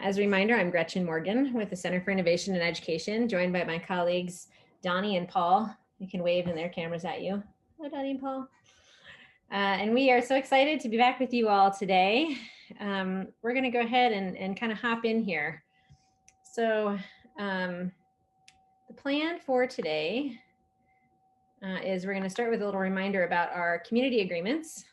As a reminder, I'm Gretchen Morgan with the Center for Innovation and Education, joined by my colleagues, Donnie and Paul. You can wave in their cameras at you. Hello, Donnie and Paul. And we are so excited to be back with you all today. We're going to go ahead and kind of hop in here. So the plan for today is we're going to start with a little reminder about our community agreements.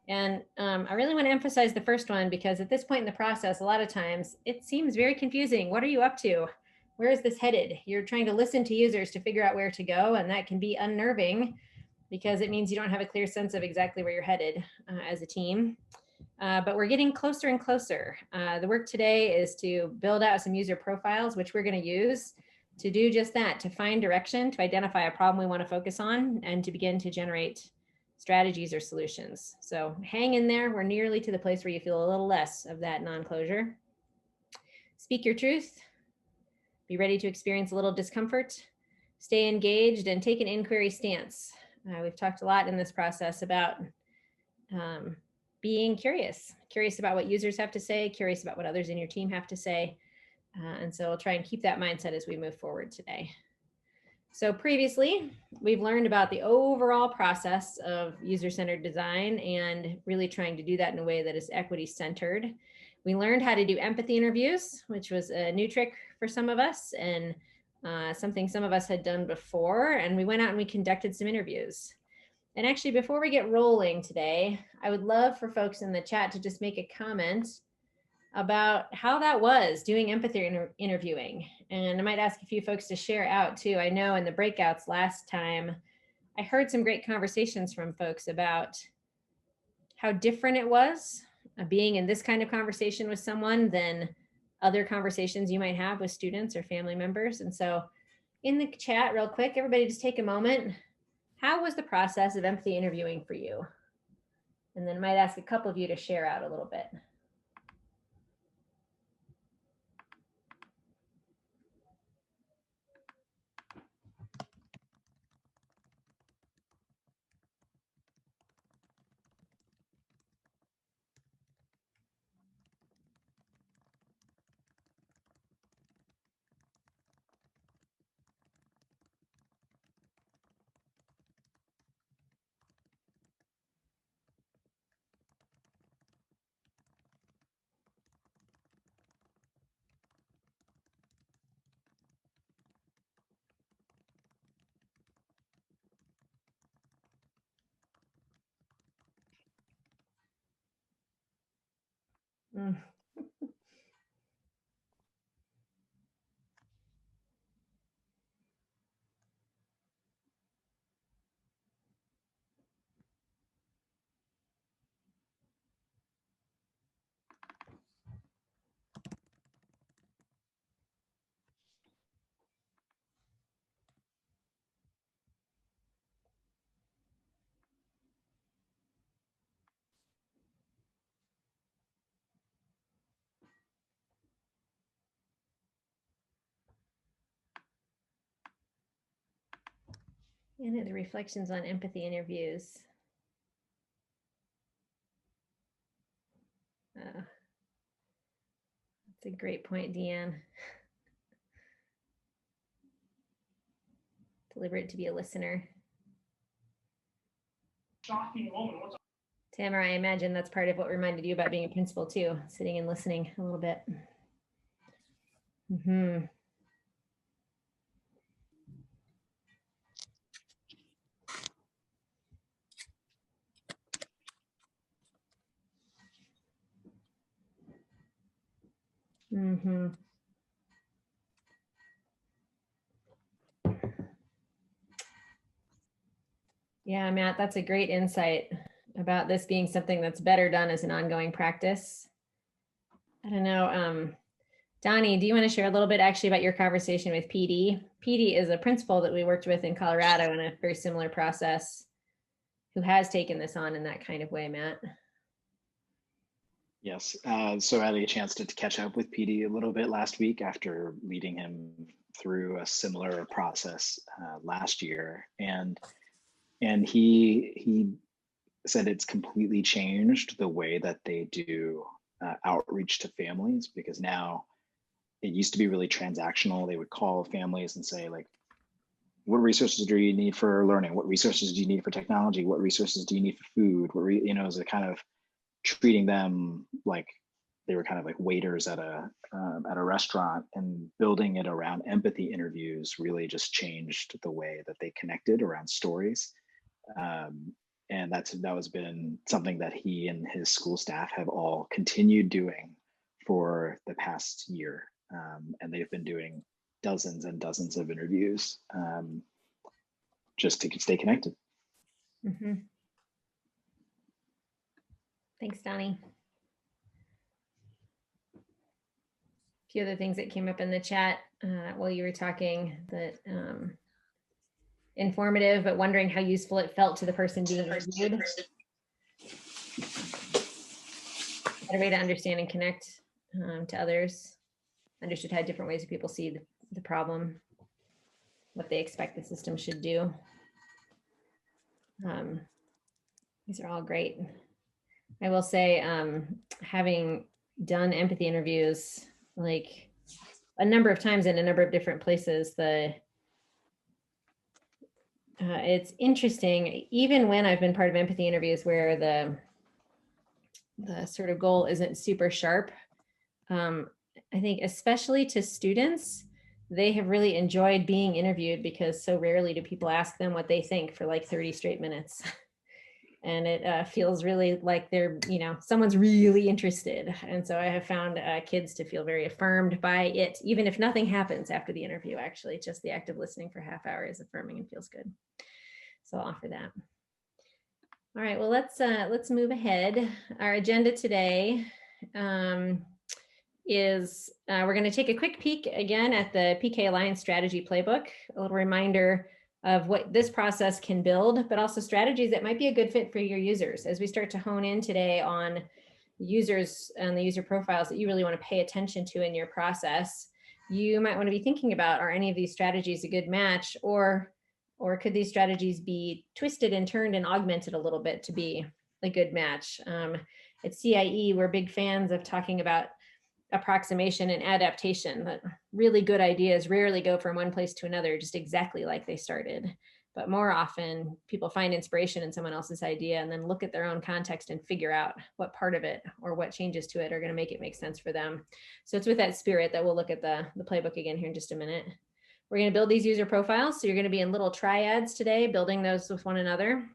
And I really want to emphasize the first one because at this point in the process, a lot of times it seems very confusing. What are you up to? Where is this headed? You're trying to listen to users to figure out where to go, and that can be unnerving because it means you don't have a clear sense of exactly where you're headed as a team. But we're getting closer and closer. The work today is to build out some user profiles, which we're going to use to do just that, to find direction, to identify a problem we want to focus on, and to begin to generate strategies or solutions. So hang in there. We're nearly to the place where you feel a little less of that non-closure. Speak your truth. Be ready to experience a little discomfort. Stay engaged and take an inquiry stance. We've talked a lot in this process about being curious about what users have to say, curious about what others in your team have to say. And so we'll try and keep that mindset as we move forward today. So previously, we've learned about the overall process of user-centered design and really trying to do that in a way that is equity-centered. We learned how to do empathy interviews, which was a new trick for some of us and something some of us had done before. And we went out and we conducted some interviews. And actually, before we get rolling today, I would love for folks in the chat to just make a comment about how that was doing empathy interviewing. And I might ask a few folks to share out too. I know in the breakouts last time, I heard some great conversations from folks about how different it was being in this kind of conversation with someone than other conversations you might have with students or family members. And so in the chat real quick, everybody just take a moment. How was the process of empathy interviewing for you? And then I might ask a couple of you to share out a little bit. Mm. And the reflections on empathy interviews. That's a great point, Deanne. Deliberate to be a listener. Shocking moment. Tamara, I imagine that's part of what reminded you about being a principal too, sitting and listening a little bit. Mm-hmm. Mm-hmm. Yeah, Matt, that's a great insight about this being something that's better done as an ongoing practice. I don't know, Donnie, do you want to share a little bit actually about your conversation with PD? PD is a principal that we worked with in Colorado in a very similar process who has taken this on in that kind of way, Matt. Yes, so I had a chance to catch up with PD a little bit last week after leading him through a similar process last year, and he said it's completely changed the way that they do outreach to families, because now it used to be really transactional. They would call families and say, like, what resources do you need for learning? What resources do you need for technology? What resources do you need for food? Is it kind of treating them like they were kind of like waiters at a restaurant, and building it around empathy interviews really just changed the way that they connected around stories. And that has been something that he and his school staff have all continued doing for the past year. And they've been doing dozens and dozens of interviews just to stay connected. Mm-hmm. Thanks, Donnie. A few other things that came up in the chat while you were talking, that informative, but wondering how useful it felt to the person being interviewed. Better way to understand and connect to others. Understood how different ways people see the problem, what they expect the system should do. These are all great. I will say, having done empathy interviews like a number of times in a number of different places, it's interesting, even when I've been part of empathy interviews where the sort of goal isn't super sharp. I think especially to students, they have really enjoyed being interviewed, because so rarely do people ask them what they think for like 30 straight minutes. And it feels really like they're, someone's really interested. And so I have found kids to feel very affirmed by it, even if nothing happens after the interview. Actually, just the act of listening for a half hour is affirming and feels good. So I'll offer that. All right, well, let's move ahead. Our agenda today is we're going to take a quick peek again at the PK Alliance strategy playbook, a little reminder of what this process can build, but also strategies that might be a good fit for your users as we start to hone in today on users and the user profiles that you really want to pay attention to in your process. You might want to be thinking about, are any of these strategies a good match, or could these strategies be twisted and turned and augmented a little bit to be a good match? At CIE, we're big fans of talking about approximation and adaptation, that really good ideas rarely go from one place to another just exactly like they started. But more often, people find inspiration in someone else's idea and then look at their own context and figure out what part of it or what changes to it are going to make it make sense for them. So it's with that spirit that we'll look at the playbook again here in just a minute. We're going to build these user profiles. So you're going to be in little triads today, building those with one another.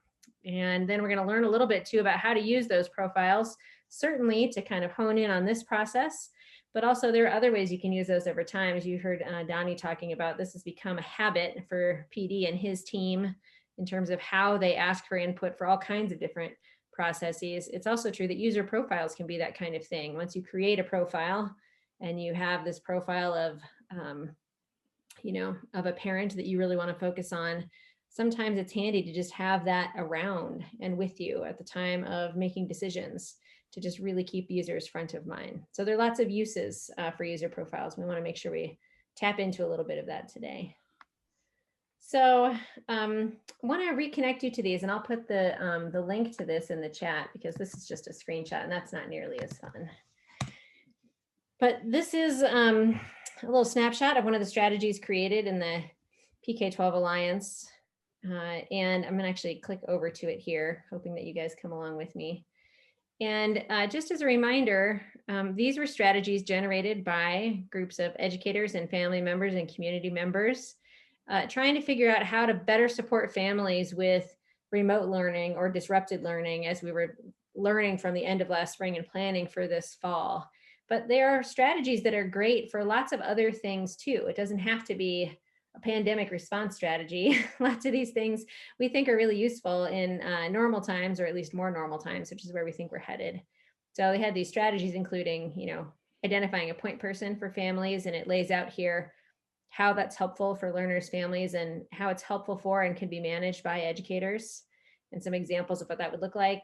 And then we're going to learn a little bit too about how to use those profiles, certainly to kind of hone in on this process, but also there are other ways you can use those over time. As you heard Donnie talking about, this has become a habit for PD and his team in terms of how they ask for input for all kinds of different processes. It's also true that user profiles can be that kind of thing. Once you create a profile and you have this profile of a parent that you really want to focus on, sometimes it's handy to just have that around and with you at the time of making decisions, to just really keep users front of mind. So there are lots of uses for user profiles. We want to make sure we tap into a little bit of that today. So I want to reconnect you to these, and I'll put the link to this in the chat, because this is just a screenshot and that's not nearly as fun. But this is a little snapshot of one of the strategies created in the PK12 Alliance. And I'm going to actually click over to it here, hoping that you guys come along with me. And just as a reminder, these were strategies generated by groups of educators and family members and community members, trying to figure out how to better support families with remote learning or disrupted learning as we were learning from the end of last spring and planning for this fall. But there are strategies that are great for lots of other things too. It doesn't have to be a pandemic response strategy. Lots of these things we think are really useful in normal times, or at least more normal times, which is where we think we're headed. So they had these strategies, including, identifying a point person for families, and it lays out here how that's helpful for learners' families and how it's helpful for and can be managed by educators, and some examples of what that would look like.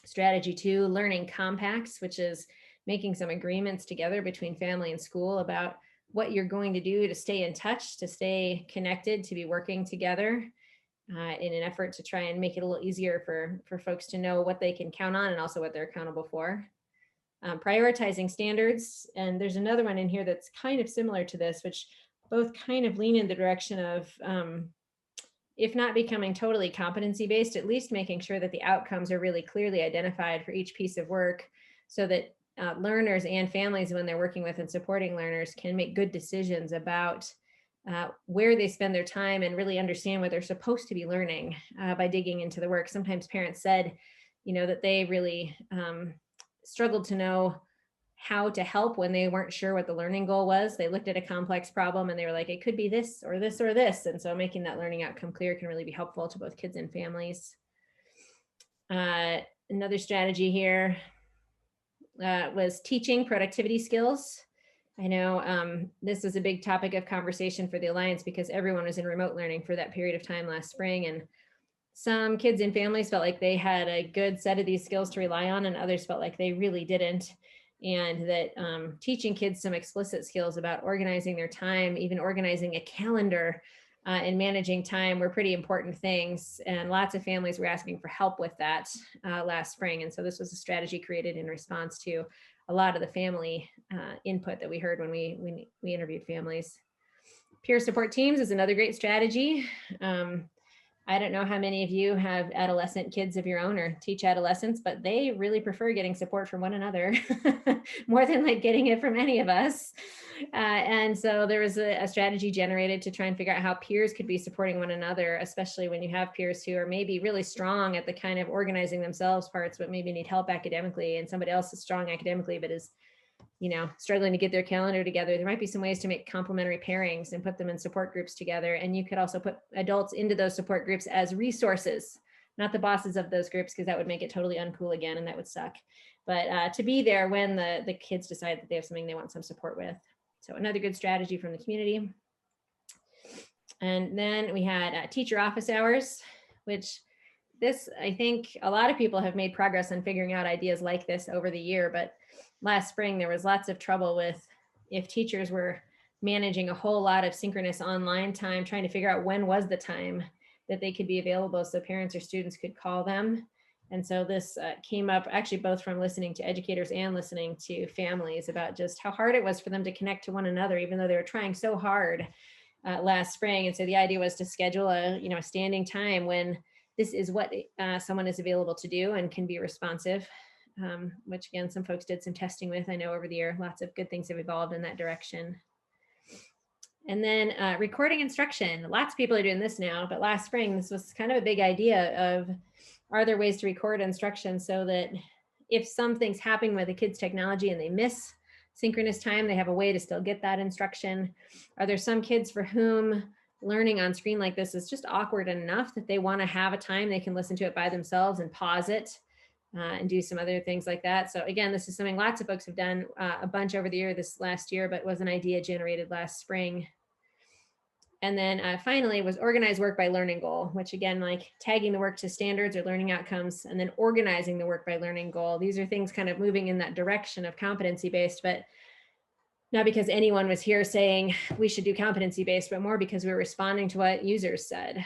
Strategy 2, learning compacts, which is making some agreements together between family and school about what you're going to do to stay in touch, to stay connected, to be working together in an effort to try and make it a little easier for folks to know what they can count on and also what they're accountable for. prioritizing standards. And there's another one in here that's kind of similar to this, which both kind of lean in the direction of, if not becoming totally competency-based, at least making sure that the outcomes are really clearly identified for each piece of work, so that learners and families, when they're working with and supporting learners, can make good decisions about where they spend their time and really understand what they're supposed to be learning by digging into the work. Sometimes parents said, that they really struggled to know how to help when they weren't sure what the learning goal was. They looked at a complex problem and they were like, it could be this or this or this. And so making that learning outcome clear can really be helpful to both kids and families. Another strategy here was teaching productivity skills. I know this was a big topic of conversation for the Alliance because everyone was in remote learning for that period of time last spring. And some kids and families felt like they had a good set of these skills to rely on, and others felt like they really didn't. And that teaching kids some explicit skills about organizing their time, even organizing a calendar and managing time, were pretty important things. And lots of families were asking for help with that last spring. And so this was a strategy created in response to a lot of the family input that we heard when we interviewed families. Peer support teams is another great strategy. I don't know how many of you have adolescent kids of your own or teach adolescents, but they really prefer getting support from one another more than like getting it from any of us. And so there was a strategy generated to try and figure out how peers could be supporting one another, especially when you have peers who are maybe really strong at the kind of organizing themselves parts, but maybe need help academically, and somebody else is strong academically, but is struggling to get their calendar together. There might be some ways to make complementary pairings and put them in support groups together. And you could also put adults into those support groups as resources, not the bosses of those groups, because that would make it totally uncool again, and that would suck. But to be there when the kids decide that they have something they want some support with. So another good strategy from the community. And then we had teacher office hours, which this, I think a lot of people have made progress on figuring out ideas like this over the year, but last spring, there was lots of trouble with if teachers were managing a whole lot of synchronous online time, trying to figure out when was the time that they could be available so parents or students could call them. And so this came up actually both from listening to educators and listening to families about just how hard it was for them to connect to one another, even though they were trying so hard last spring. And so the idea was to schedule a standing time when this is what someone is available to do and can be responsive. Which again, some folks did some testing with. I know over the year, lots of good things have evolved in that direction. And then recording instruction. Lots of people are doing this now, but last spring, this was kind of a big idea of, are there ways to record instruction so that if something's happening with the kids' technology and they miss synchronous time, they have a way to still get that instruction? Are there some kids for whom learning on screen like this is just awkward enough that they want to have a time they can listen to it by themselves and pause it? And do some other things like that. So again, this is something lots of folks have done a bunch over the year, this last year, but was an idea generated last spring. And then finally was organized work by learning goal, which again, like tagging the work to standards or learning outcomes, and then organizing the work by learning goal. These are things kind of moving in that direction of competency-based, but not because anyone was here saying we should do competency-based, but more because we were responding to what users said.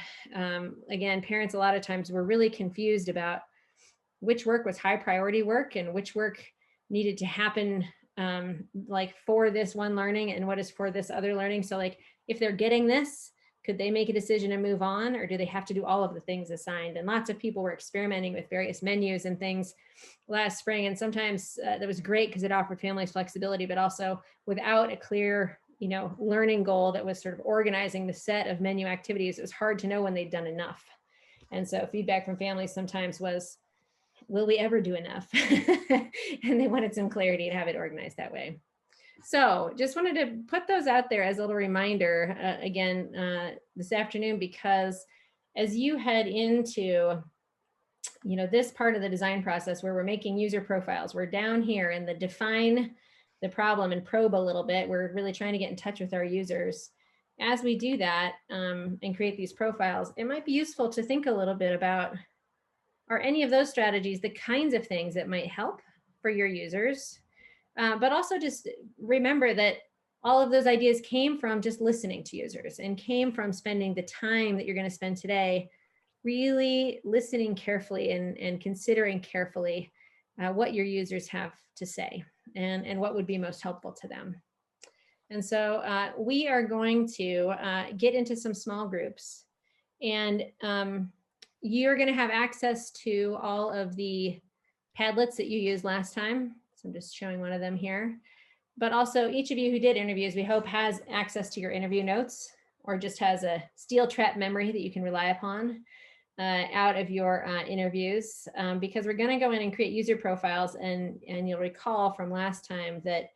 Again, parents a lot of times were really confused about which work was high priority work and which work needed to happen like for this one learning and what is for this other learning. So like if they're getting this, could they make a decision and move on, or do they have to do all of the things assigned? And lots of people were experimenting with various menus and things last spring. And sometimes that was great because it offered families flexibility, but also without a clear learning goal that was sort of organizing the set of menu activities, it was hard to know when they'd done enough. And so feedback from families sometimes was, will we ever do enough? And they wanted some clarity to have it organized that way. So just wanted to put those out there as a little reminder again this afternoon, because as you head into this part of the design process where we're making user profiles, we're down here in the define the problem and probe a little bit. We're really trying to get in touch with our users. As we do that and create these profiles, it might be useful to think a little bit about, are any of those strategies the kinds of things that might help for your users? But also just remember that all of those ideas came from just listening to users and came from spending the time that you're going to spend today really listening carefully and considering carefully what your users have to say and what would be most helpful to them. And so we are going to get into some small groups, and you're going to have access to all of the Padlets that you used last time. So I'm just showing one of them here. But also each of you who did interviews, we hope has access to your interview notes, or just has a steel trap memory that you can rely upon out of your interviews, because we're going to go in and create user profiles. And you'll recall from last time that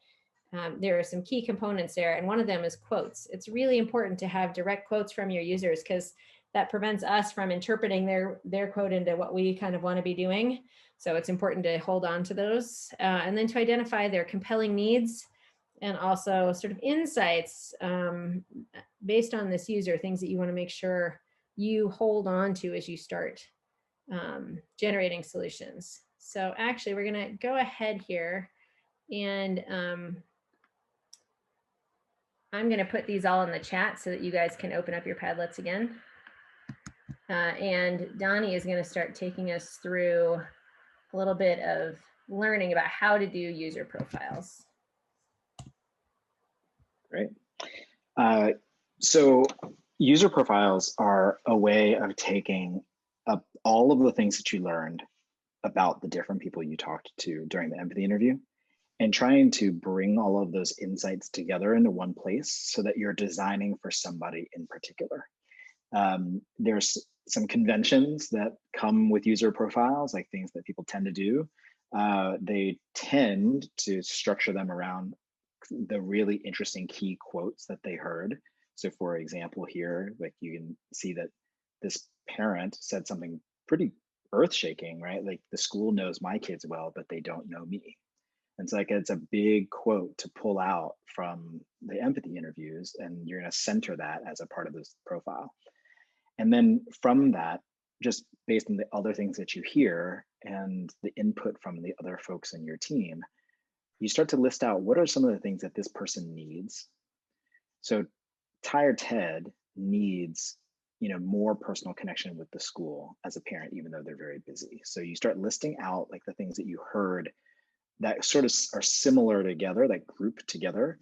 there are some key components there, and one of them is quotes. It's really important to have direct quotes from your users, because that prevents us from interpreting their quote into what we kind of want to be doing. So it's important to hold on to those, and then to identify their compelling needs, and also sort of insights based on this user, things that you want to make sure you hold on to as you start generating solutions. So actually, we're going to go ahead here, and I'm going to put these all in the chat so that you guys can open up your Padlets again. And Donnie is going to start taking us through a little bit of learning about how to do user profiles. Great. So user profiles are a way of taking up all of the things that you learned about the different people you talked to during the empathy interview, and trying to bring all of those insights together into one place so that you're designing for somebody in particular. There's some conventions that come with user profiles, like things that people tend to do. They tend to structure them around the really interesting key quotes that they heard. So for example, here, like you can see that this parent said something pretty earth-shaking, right? Like, the school knows my kids well, but they don't know me. And so like, it's a big quote to pull out from the empathy interviews, and you're going to center that as a part of this profile. And then from that, just based on the other things that you hear and the input from the other folks in your team, you start to list out what are some of the things that this person needs. So Tired Ted needs, more personal connection with the school as a parent, even though they're very busy. So you start listing out like the things that you heard that sort of are similar together, like group together.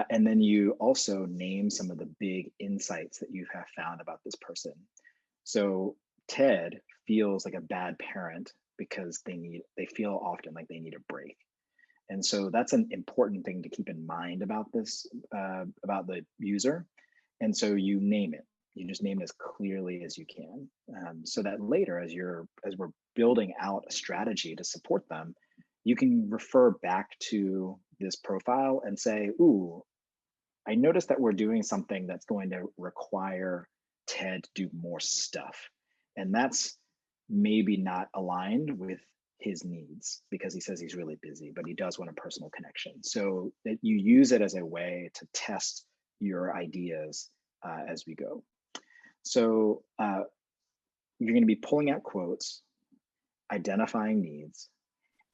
And then you also name some of the big insights that you have found about this person. So Ted feels like a bad parent because they feel often like they need a break. And so that's an important thing to keep in mind about this, about the user. And so you name it. You just name it as clearly as you can, so that later, as we're building out a strategy to support them, you can refer back to this profile and say, ooh, I noticed that we're doing something that's going to require Ted to do more stuff. And that's maybe not aligned with his needs because he says he's really busy, but he does want a personal connection. So that you use it as a way to test your ideas as we go. So you're going to be pulling out quotes, identifying needs,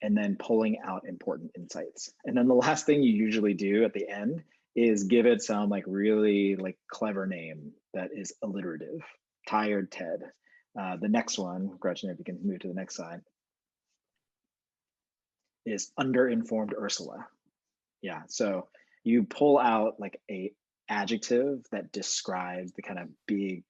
and then pulling out important insights. And then the last thing you usually do at the end is give it some like really like clever name that is alliterative. Tired Ted. The next one, Gretchen, if you can move to the next slide, is underinformed Ursula. Yeah, so you pull out like a adjective that describes the kind of big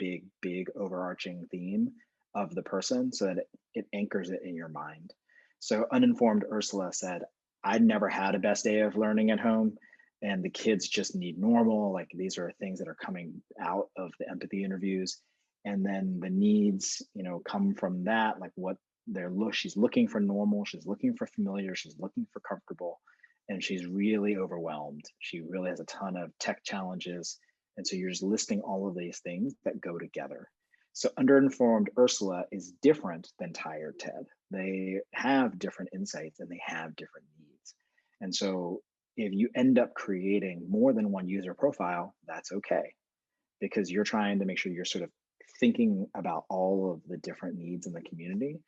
overarching theme of the person so that it anchors it in your mind. So uninformed Ursula said, I'd never had a best day of learning at home, and the kids just need normal. Like, these are things that are coming out of the empathy interviews. And then the needs, come from that, like what she's looking for normal, she's looking for familiar, she's looking for comfortable, and she's really overwhelmed. She really has a ton of tech challenges. And so you're just listing all of these things that go together. So underinformed Ursula is different than Tired Ted. They have different insights and they have different needs. And so if you end up creating more than one user profile, that's okay, because you're trying to make sure you're sort of thinking about all of the different needs in the community.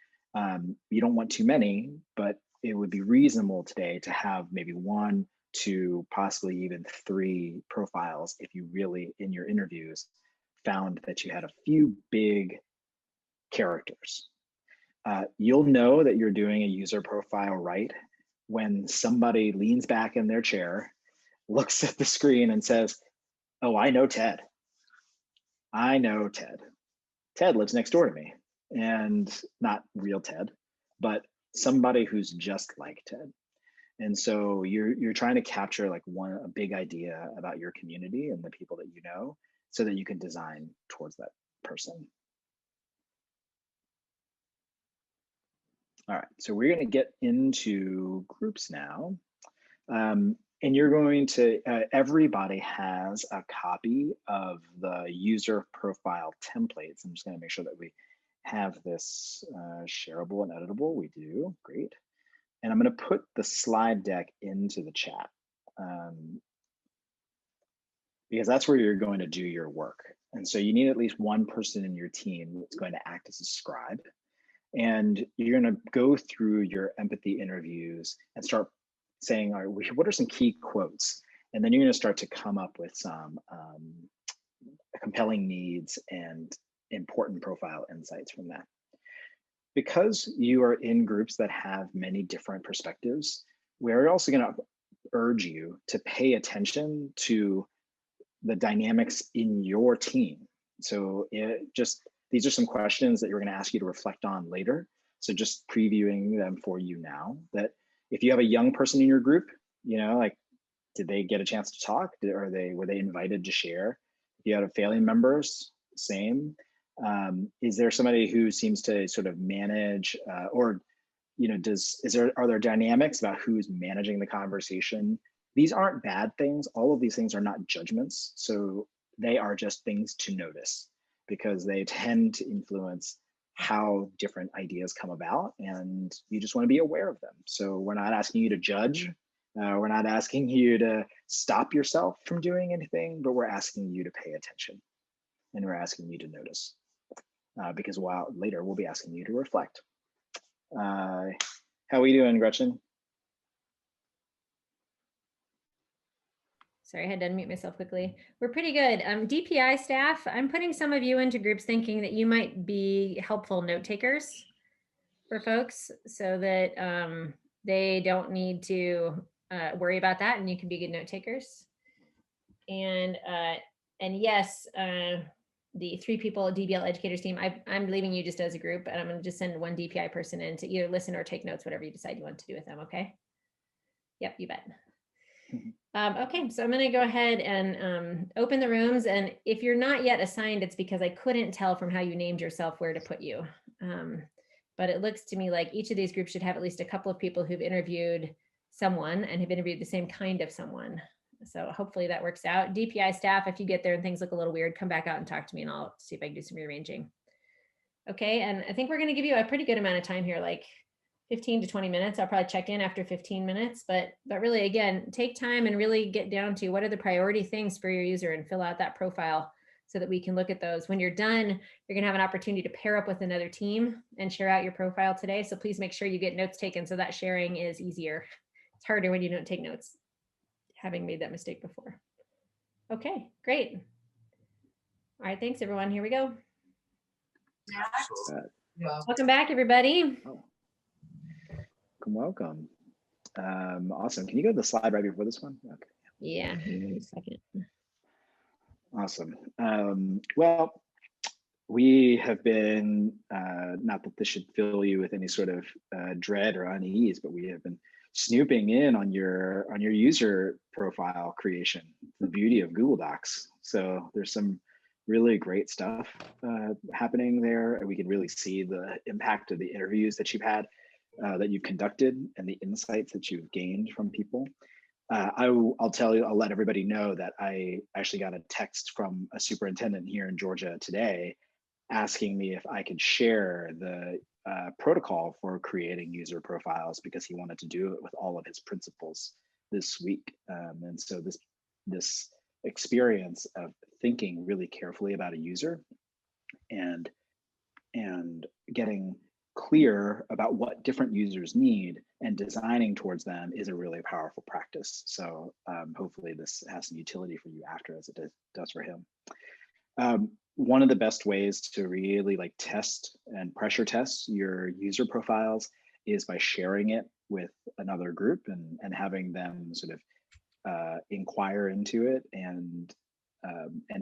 You don't want too many, but it would be reasonable today to have maybe 1, 2, possibly even 3 profiles if you really, in your interviews, found that you had a few big characters. You'll know that you're doing a user profile right when somebody leans back in their chair, looks at the screen and says, oh, I know Ted. I know Ted. Ted lives next door to me, and not real Ted, but somebody who's just like Ted. And so you're trying to capture like a big idea about your community and the people that you know, so that you can design towards that person. All right, so we're going to get into groups now. And you're going to, everybody has a copy of the user profile templates. I'm just going to make sure that we have this shareable and editable. We do, great. And I'm going to put the slide deck into the chat because that's where you're going to do your work. And so you need at least one person in your team that's going to act as a scribe. And you're going to go through your empathy interviews and start saying, all right, what are some key quotes? And then you're going to start to come up with some compelling needs and important profile insights from that. Because you are in groups that have many different perspectives, we're also going to urge you to pay attention to the dynamics in your team. So these are some questions that you're going to ask you to reflect on later. So just previewing them for you now, that if you have a young person in your group, like, did they get a chance to talk? Were they invited to share? If you have family members, same. Is there somebody who seems to sort of manage, or are there dynamics about who's managing the conversation? These aren't bad things. All of these things are not judgments. So they are just things to notice, because they tend to influence how different ideas come about, and you just want to be aware of them. So we're not asking you to judge. We're not asking you to stop yourself from doing anything, but we're asking you to pay attention, and we're asking you to notice, because later we'll be asking you to reflect. How are we doing, Gretchen? Sorry, I had to unmute myself quickly. We're pretty good. DPI staff, I'm putting some of you into groups thinking that you might be helpful note takers for folks, so that they don't need to worry about that, and you can be good note takers. And yes, the 3 people DBL educators team, I'm leaving you just as a group, and I'm going to just send one DPI person in to either listen or take notes, whatever you decide you want to do with them. Okay. Yep, you bet. Okay, so I'm going to go ahead and open the rooms. And if you're not yet assigned, it's because I couldn't tell from how you named yourself where to put you. But it looks to me like each of these groups should have at least a couple of people who've interviewed someone and have interviewed the same kind of someone. So hopefully that works out. DPI staff, if you get there and things look a little weird, come back out and talk to me, and I'll see if I can do some rearranging. Okay, and I think we're going to give you a pretty good amount of time here, like 15 to 20 minutes. I'll probably check in after 15 minutes, but really, again, take time and really get down to what are the priority things for your user and fill out that profile so that we can look at those. When you're done, you're gonna have an opportunity to pair up with another team and share out your profile today. So please make sure you get notes taken so that sharing is easier. It's harder when you don't take notes, having made that mistake before. Okay, great. All right, thanks everyone, here we go. Welcome back, everybody. Welcome. Awesome. Can you go to the slide right before this one? Okay. Yeah, in a second. Awesome. Well, we have been, not that this should fill you with any sort of dread or unease, but we have been snooping in on your user profile creation, the beauty of Google Docs. So there's some really great stuff happening there, and we can really see the impact of the interviews that you've had, that you've conducted, and the insights that you've gained from people. I'll let everybody know that I actually got a text from a superintendent here in Georgia today asking me if I could share the protocol for creating user profiles, because he wanted to do it with all of his principals this week. And so this experience of thinking really carefully about a user and getting clear about what different users need and designing towards them is a really powerful practice. So hopefully this has some utility for you after, as it does for him. one of the best ways to really like test and pressure test your user profiles is by sharing it with another group and having them sort of inquire into it and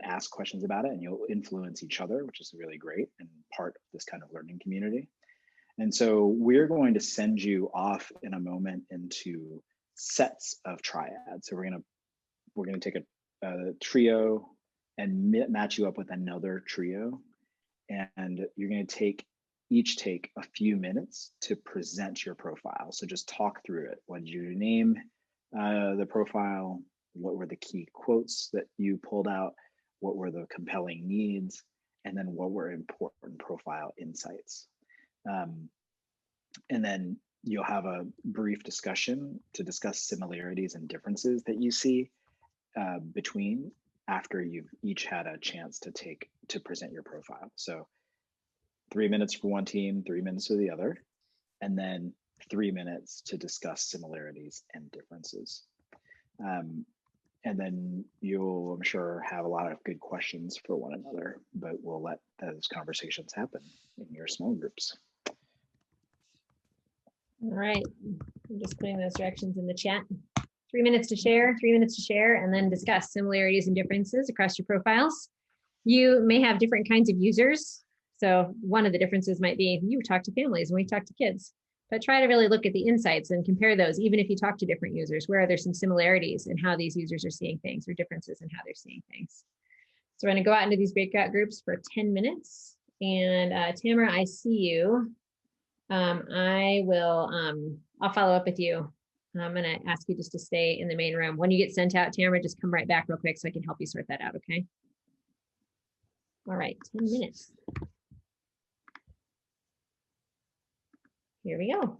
ask questions about it, and you'll influence each other, which is really great and part of this kind of learning community. And so we're going to send you off in a moment into sets of triads. So we're gonna take a trio and match you up with another trio, and you're going to each take a few minutes to present your profile. So just talk through it. What did you name the profile? What were the key quotes that you pulled out? What were the compelling needs? And then what were important profile insights? And then you'll have a brief discussion to discuss similarities and differences that you see between, after you've each had a chance to present your profile. So 3 minutes for one team, 3 minutes for the other, and then 3 minutes to discuss similarities and differences. And then you'll, I'm sure, have a lot of good questions for one another, but we'll let those conversations happen in your small groups. All right, I'm just putting those directions in the chat. 3 minutes to share, 3 minutes to share, and then discuss similarities and differences across your profiles. You may have different kinds of users. So one of the differences might be you talk to families and we talk to kids, but try to really look at the insights and compare those. Even if you talk to different users, where are there some similarities in how these users are seeing things, or differences in how they're seeing things. So we're going to go out into these breakout groups for 10 minutes. And Tamara, I see you. I'll follow up with you. I'm going to ask you just to stay in the main room. When you get sent out, Tamara, just come right back real quick so I can help you sort that out, okay? All right, 10 minutes. Here we go.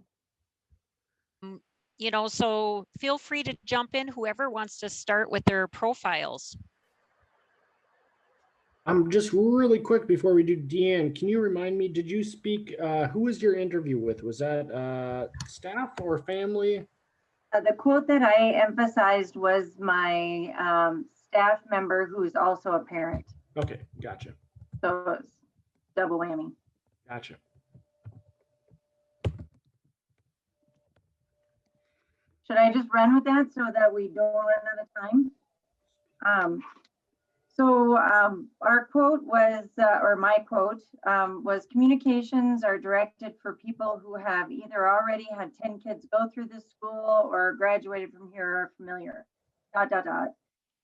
You know, so feel free to jump in, whoever wants to start with their profiles. Just really quick before we do, Deanne, can you remind me, did you speak, who was your interview with? Was that staff or family? The quote that I emphasized was my staff member who's also a parent. Okay, gotcha. So it's double whammy. Gotcha. Should I just run with that so that we don't run out of time? Our quote was, or my quote was, communications are directed for people who have either already had 10 kids go through this school or graduated from here or are familiar, ...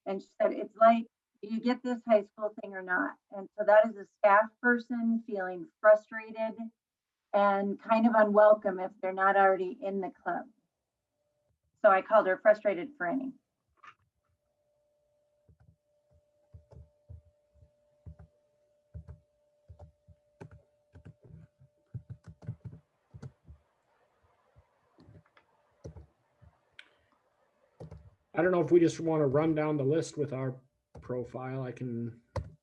And she said, it's like, do you get this high school thing or not? And so that is a staff person feeling frustrated and kind of unwelcome if they're not already in the club. So I called her Frustrated Franny. I don't know if we just want to run down the list with our profile. I can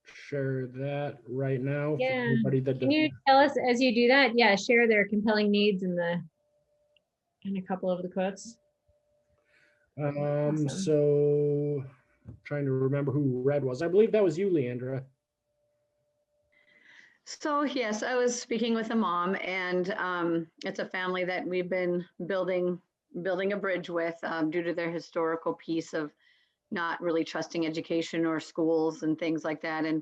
share that right now. Yeah. For anybody that Can you tell us as you do that? Yeah, share their compelling needs in a couple of the quotes. Awesome. So trying to remember who Red was. I believe that was you, Leandra. So yes, I was speaking with a mom, and it's a family that we've been building a bridge with due to their historical piece of not really trusting education or schools and things like that. And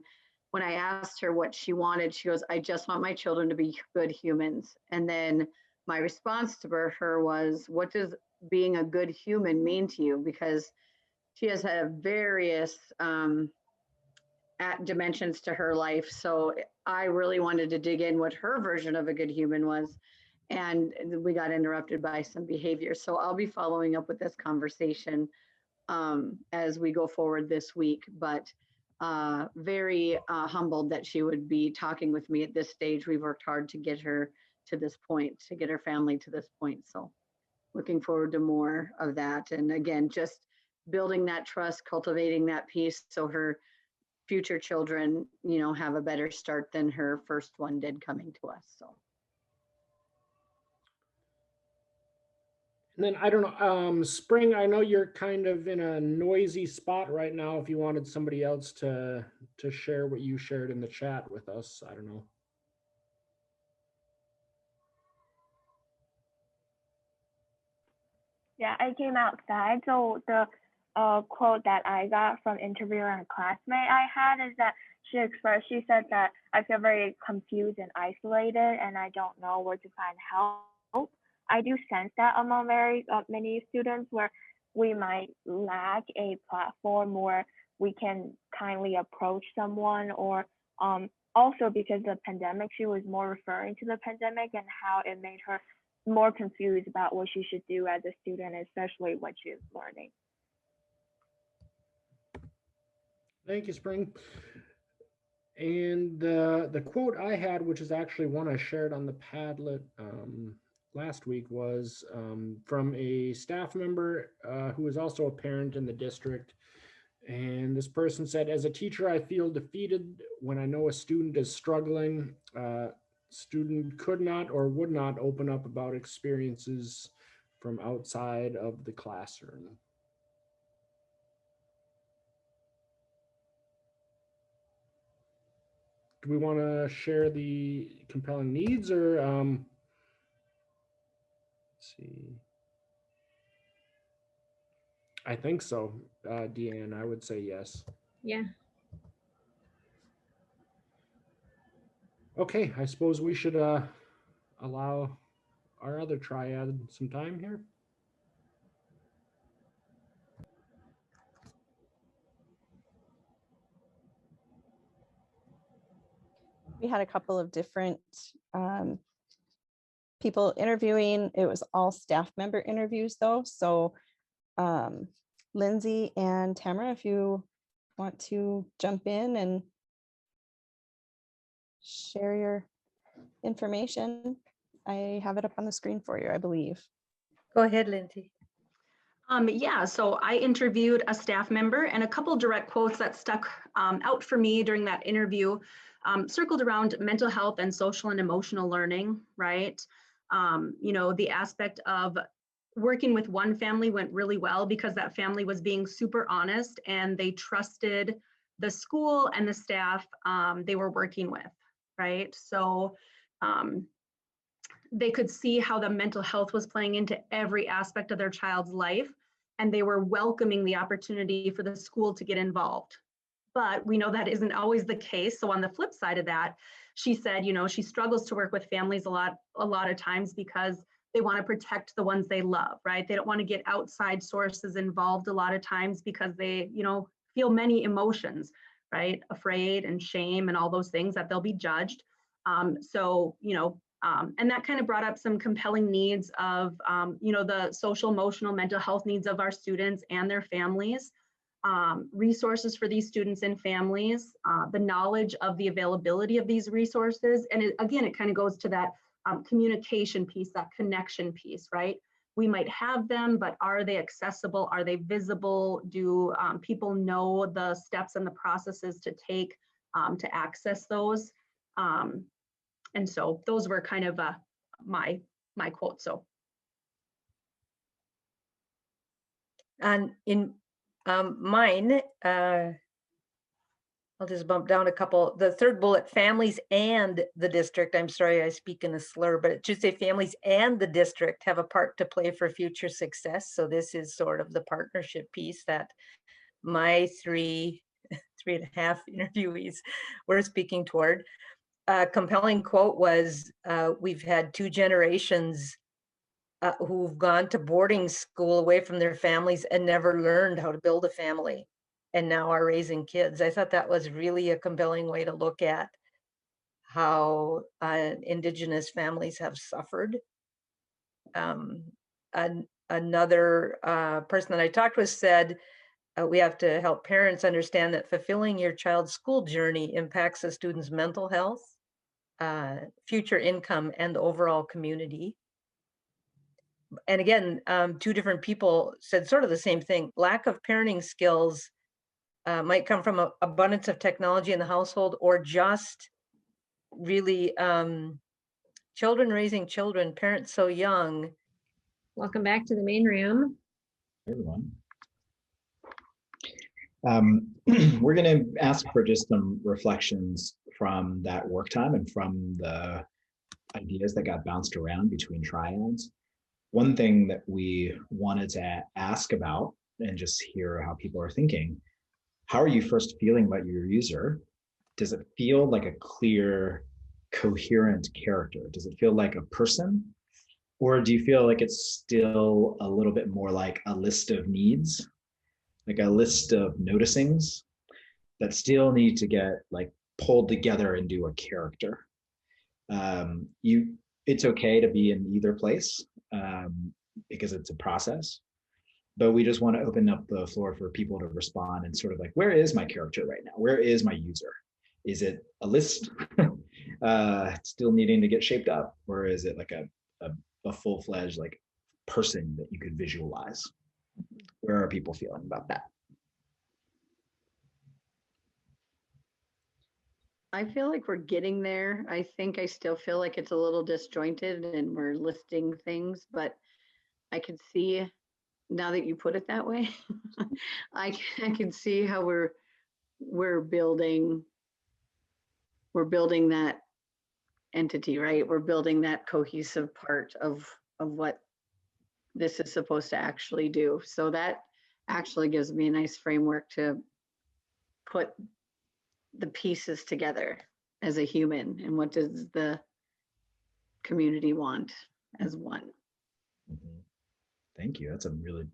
when I asked her what she wanted, she goes, I just want my children to be good humans. And then my response to her was, what does being a good human mean to you? Because she has had various dimensions to her life. So I really wanted to dig in what her version of a good human was. And we got interrupted by some behavior. So I'll be following up with this conversation as we go forward this week, but very humbled that she would be talking with me at this stage. We've worked hard to get her to this point, to get her family to this point. So looking forward to more of that. And again, just building that trust, cultivating that peace so her future children, you know, have a better start than her first one did coming to us. So. And then I don't know, Spring, I know you're kind of in a noisy spot right now. If you wanted somebody else to share what you shared in the chat with us, I don't know. Yeah, I came outside. So the quote that I got from interviewer and classmate I had is that she said that I feel very confused and isolated and I don't know where to find help. I do sense that among very many students where we might lack a platform where we can kindly approach someone or also because the pandemic, she was more referring to the pandemic and how it made her more confused about what she should do as a student, especially when she's learning. Thank you, Spring. And the quote I had, which is actually one I shared on the Padlet last week, was from a staff member who is also a parent in the district. And this person said, as a teacher, I feel defeated when I know a student is struggling. Student could not or would not open up about experiences from outside of the classroom. Do we want to share the compelling needs or let's see. I think so, Deanne, I would say yes. Yeah. Okay, I suppose we should allow our other triad some time here. We had a couple of different people interviewing. It was all staff member interviews though. So Lindsay and Tamara, if you want to jump in and share your information, I have it up on the screen for you, I believe. Go ahead, Lindsay. Yeah, so I interviewed a staff member and a couple direct quotes that stuck out for me during that interview circled around mental health and social and emotional learning, right? You know, the aspect of working with one family went really well because that family was being super honest and they trusted the school and the staff they were working with, right? So they could see how the mental health was playing into every aspect of their child's life, and they were welcoming the opportunity for the school to get involved. But we know that isn't always the case. So on the flip side of that, she said, you know, she struggles to work with families a lot of times because they want to protect the ones they love, right? They don't want to get outside sources involved a lot of times because they, you know, feel many emotions, right? Afraid and shame and all those things that they'll be judged. So, you know, and that kind of brought up some compelling needs of, you know, the social, emotional, mental health needs of our students and their families, resources for these students and families, the knowledge of the availability of these resources. And again, it kind of goes to that communication piece, that connection piece, right? We might have them, but are they accessible? Are they visible? Do people know the steps and the processes to take to access those? And so those were kind of my quotes. So, and in mine, I'll just bump down a couple. The third bullet, families and the district. I'm sorry, I speak in a slur, but it should say families and the district have a part to play for future success. So this is sort of the partnership piece that my three and a half interviewees were speaking toward. A compelling quote was, we've had two generations who've gone to boarding school away from their families and never learned how to build a family and now are raising kids. I thought that was really a compelling way to look at how Indigenous families have suffered. Another person that I talked with said, we have to help parents understand that fulfilling your child's school journey impacts a student's mental health, future income, and overall community. And again, two different people said sort of the same thing. Lack of parenting skills might come from an abundance of technology in the household, or just really children raising children, parents so young, welcome back to the main room. Hey, everyone. We're going to ask for just some reflections from that work time and from the ideas that got bounced around between triads. One thing that we wanted to ask about and just hear how people are thinking, how are you first feeling about your user? Does it feel like a clear, coherent character? Does it feel like a person? Or do you feel like it's still a little bit more like a list of needs, like a list of noticings that still need to get like pulled together into a character? It's okay to be in either place because it's a process, but we just want to open up the floor for people to respond and sort of like, where is my character right now? Where is my user? Is it a list still needing to get shaped up? Or is it like a full-fledged like person that you could visualize? Where are people feeling about that? I feel like we're getting there. I think I still feel like it's a little disjointed and we're listing things, but I could see, now that you put it that way, I can see how we're building that entity, right? We're building that cohesive part of what this is supposed to actually do. So that actually gives me a nice framework to put the pieces together as a human, and what does the community want as one. Mm-hmm. Thank you. That's a really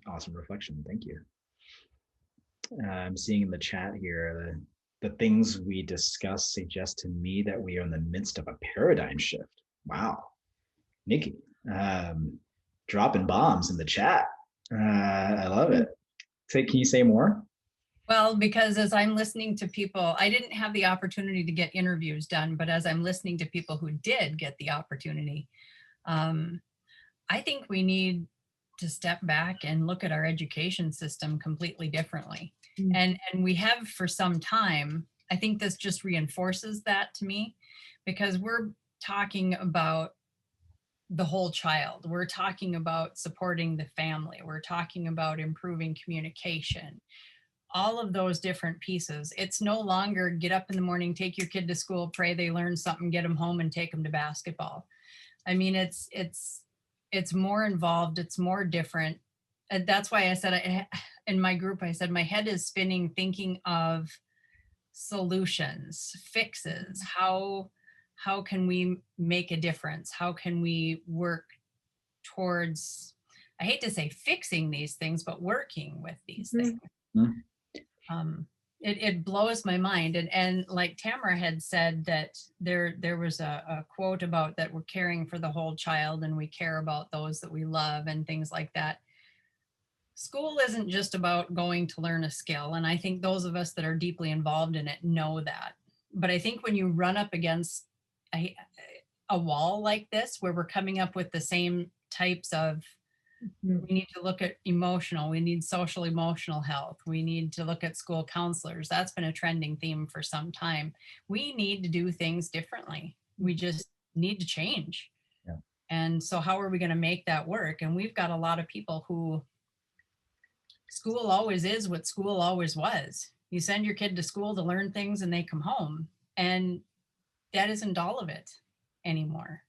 awesome reflection. Thank you. I'm seeing in the chat here, the things we discuss suggest to me that we are in the midst of a paradigm shift. Wow. Nikki, dropping bombs in the chat. I love it. Can you say more? Well, because as I'm listening to people, I didn't have the opportunity to get interviews done, but as I'm listening to people who did get the opportunity, I think we need to step back and look at our education system completely differently. And we have for some time. I think this just reinforces that to me, because we're talking about the whole child. We're talking about supporting the family. We're talking about improving communication. All of those different pieces. It's no longer get up in the morning, take your kid to school, pray they learn something, get them home and take them to basketball. I mean, it's more involved, it's more different. And that's why I said in my group, I said, my head is spinning thinking of solutions, fixes. How can we make a difference? How can we work towards, I hate to say fixing these things, but working with these things. It blows my mind. And like Tamara had said, that there was a quote about that we're caring for the whole child and we care about those that we love and things like that. School isn't just about going to learn a skill. And I think those of us that are deeply involved in it know that. But I think when you run up against a wall like this, where we're coming up with the same types of, we need to look at emotional, we need social emotional health, we need to look at school counselors. That's been a trending theme for some time. We need to do things differently. We just need to change. Yeah. And so how are we going to make that work? And we've got a lot of people who, school always is what school always was. You send your kid to school to learn things and they come home, and that isn't all of it anymore.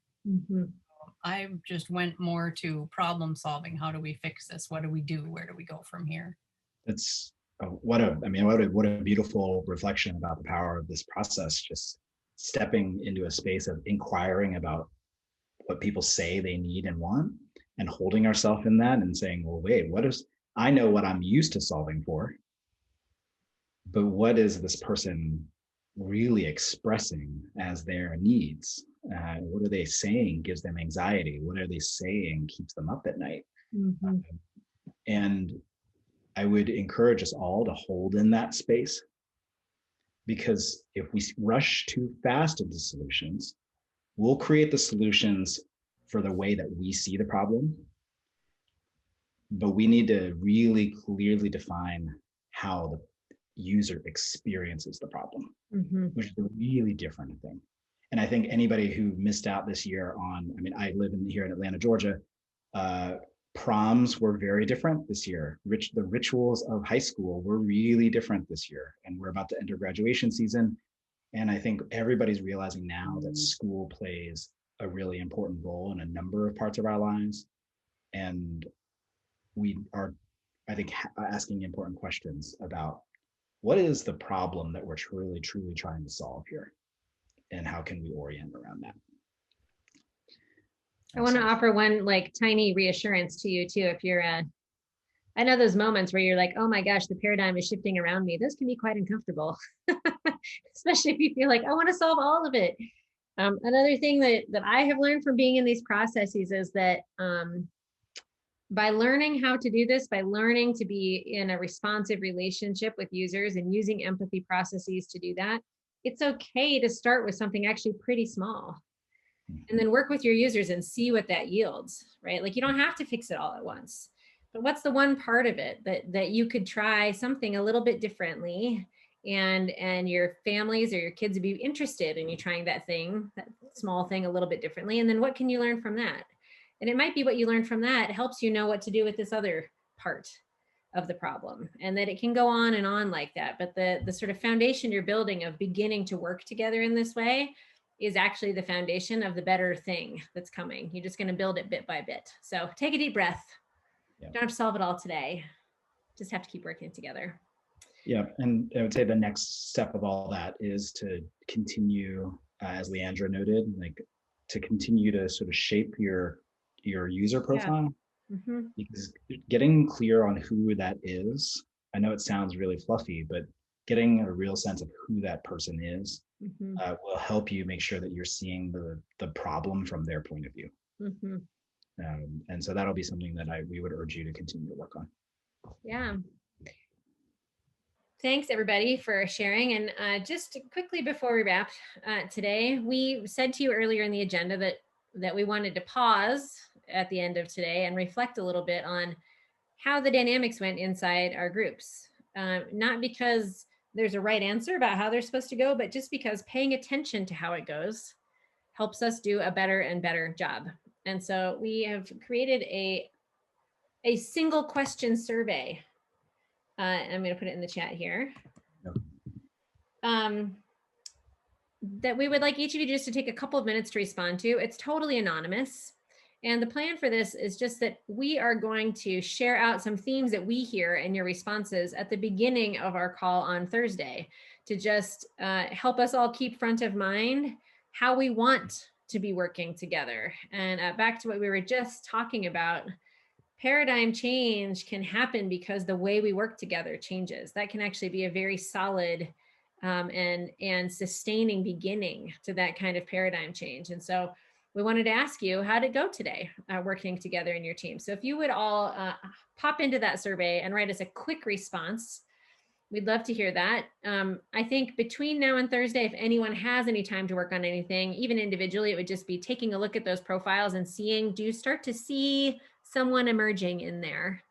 I just went more to problem solving. How do we fix this? What do we do? Where do we go from here? That's what a beautiful reflection about the power of this process. Just stepping into a space of inquiring about what people say they need and want, and holding ourselves in that and saying, well, wait, I know what I'm used to solving for, but what is this person really expressing as their needs? What are they saying gives them anxiety? What are they saying keeps them up at night? And I would encourage us all to hold in that space, because if we rush too fast into solutions, we'll create the solutions for the way that we see the problem. But we need to really clearly define how the user experiences the problem, which is a really different thing. And I think anybody who missed out this year on, I mean, I live here in Atlanta, Georgia. Proms were very different this year. The rituals of high school were really different this year. And we're about to enter graduation season. And I think everybody's realizing now that school plays a really important role in a number of parts of our lives. And we are, I think, asking important questions about what is the problem that we're truly trying to solve here? And how can we orient around that? I want to offer one like tiny reassurance to you too. If you're I know those moments where you're like, oh my gosh, the paradigm is shifting around me. Those can be quite uncomfortable, especially if you feel like I want to solve all of it. Another thing that I have learned from being in these processes is that by learning how to do this, by learning to be in a responsive relationship with users and using empathy processes to do that, it's okay to start with something actually pretty small and then work with your users and see what that yields, right? Like you don't have to fix it all at once, but what's the one part of it that you could try something a little bit differently and your families or your kids would be interested in you trying that small thing a little bit differently. And then what can you learn from that? And it might be what you learn from that helps you know what to do with this other part of the problem, and that it can go on and on like that. But the sort of foundation you're building of beginning to work together in this way is actually the foundation of the better thing that's coming. You're just going to build it bit by bit. So take a deep breath. Yeah. Don't have to solve it all today. Just have to keep working together. Yeah, and I would say the next step of all that is to continue, as Leandra noted, like to continue to sort of shape your user profile. Yeah. Mm-hmm. Because getting clear on who that is, I know it sounds really fluffy, but getting a real sense of who that person is mm-hmm. Will help you make sure that you're seeing the problem from their point of view. Mm-hmm. And so that'll be something that we would urge you to continue to work on. Yeah. Thanks everybody for sharing. And just quickly before we wrap today, we said to you earlier in the agenda that we wanted to pause at the end of today and reflect a little bit on how the dynamics went inside our groups. Not because there's a right answer about how they're supposed to go, but just because paying attention to how it goes helps us do a better and better job. And so we have created a single question survey. I'm going to put it in the chat here. That we would like each of you just to take a couple of minutes to respond to. It's totally anonymous. And the plan for this is just that we are going to share out some themes that we hear in your responses at the beginning of our call on Thursday to just help us all keep front of mind how we want to be working together. And back to what we were just talking about, paradigm change can happen because the way we work together changes. That can actually be a very solid and sustaining beginning to that kind of paradigm change. And so we wanted to ask you, how did it go today working together in your team? So if you would all pop into that survey and write us a quick response, we'd love to hear that. I think between now and Thursday, if anyone has any time to work on anything, even individually, it would just be taking a look at those profiles and seeing, do you start to see someone emerging in there?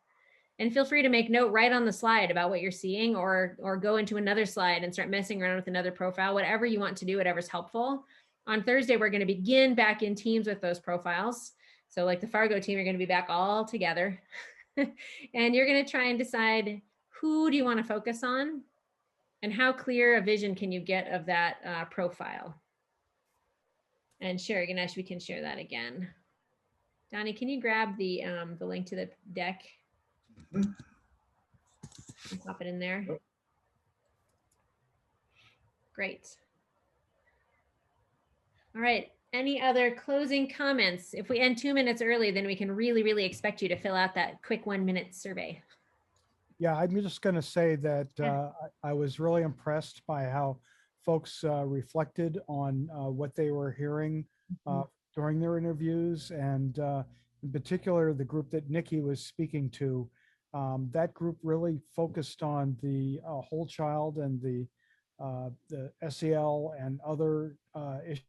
And feel free to make note right on the slide about what you're seeing, or go into another slide and start messing around with another profile, whatever you want to do, whatever's helpful. On Thursday, we're going to begin back in teams with those profiles. So like the Fargo team, you're going to be back all together. And you're going to try and decide, who do you want to focus on? And how clear a vision can you get of that profile? And sure, Ganesh, we can share that again. Donnie, can you grab the link to the deck? Mm-hmm. And pop it in there. Oh. Great. All right. Any other closing comments? If we end 2 minutes early, then we can really, really expect you to fill out that quick 1 minute survey. Yeah, I'm just going to say that I was really impressed by how folks reflected on what they were hearing during their interviews, and in particular, the group that Nikki was speaking to. That group really focused on the whole child and the SEL and other issues